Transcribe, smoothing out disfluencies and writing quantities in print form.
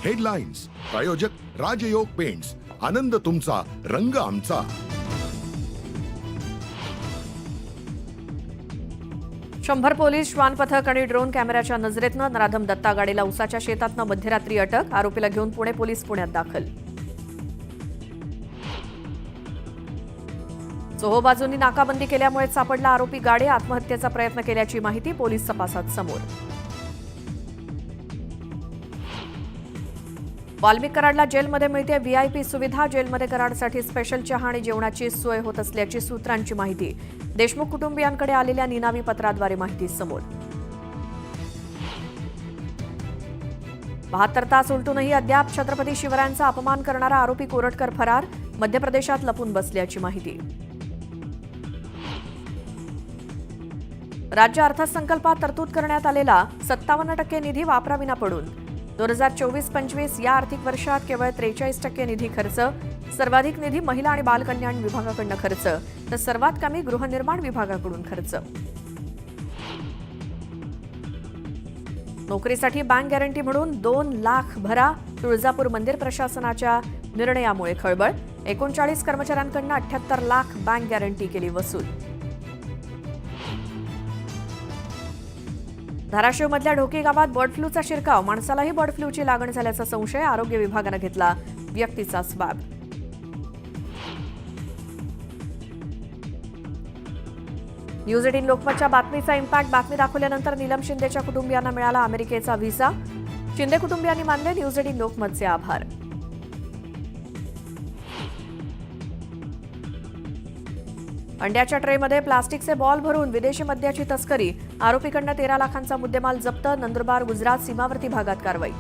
Headlines प्रायोजक राजयोग paints, आनंद तुमचा, रंग आमचा. शंभर पोलीस, श्वान पथक आणि ड्रोन कॅमेऱ्याच्या नजरेतनं नराधम दत्ता गाडीला उसाच्या शेतातनं मध्यरात्री अटक. आरोपीला घेऊन पुणे पोलीस पुण्यात दाखल. चोहोबाजूंनी नाकाबंदी केल्यामुळे सापडला आरोपी. गाडी आत्महत्येचा प्रयत्न केल्याची माहिती पोलीस तपासात समोर. वाल्मिक कराडला जेलमध्ये मिळते व्हीआयपी सुविधा. जेलमध्ये कराडसाठी स्पेशल चहा आणि जेवणाची सोय होत असल्याची सूत्रांची माहिती. देशमुख कुटुंबियांकडे आलेल्या निनावी पत्राद्वारे माहिती समोर. 72 तास उलटूनही अद्याप छत्रपती शिवरायांचा अपमान करणारा आरोपी कोरटकर फरार. मध्य प्रदेशात लपून बसल्याची माहिती. राज्य अर्थसंकल्पात तरतूद करण्यात आलेला 57% निधी वापराविना पडून. 2024-25 या आर्थिक वर्षात केवळ 43% निधी खर्च. सर्वाधिक निधी महिला आणि बालकल्याण विभागाकडून खर्च, तर सर्वात कमी गृहनिर्माण विभागाकडून खर्च. नोकरीसाठी बँक गॅरंटी म्हणून 2 लाख भरा. तुळजापूर मंदिर प्रशासनाच्या निर्णयामुळे खळबळ. 39 कर्मचाऱ्यांकडून 78 लाख बँक गॅरंटी केली वसूल. धाराशिवमधल्या ढोकी गावात बर्ड फ्लूचा शिरकाव. माणसालाही बर्ड फ्लूची लागण झाल्याचा संशय. आरोग्य विभागानं घेतला व्यक्तीचा स्वॅब. न्यूज 18 लोकमतच्या बातमीचा इम्पॅक्ट. बातमी दाखवल्यानंतर नीलम शिंदेच्या कुटुंबियांना मिळाला अमेरिकेचा व्हिसा. शिंदे कुटुंबियांनी मानले न्यूज 18 लोकमतचे आभार. अंड्याच्या ट्रेमध्ये प्लास्टिकचे बॉल भरून विदेशी मद्याची तस्करी. आरोपीकडनं 13 लाखांचा मुद्देमाल जप्त. नंदुरबार गुजरात सीमावर्ती भागात कारवाई.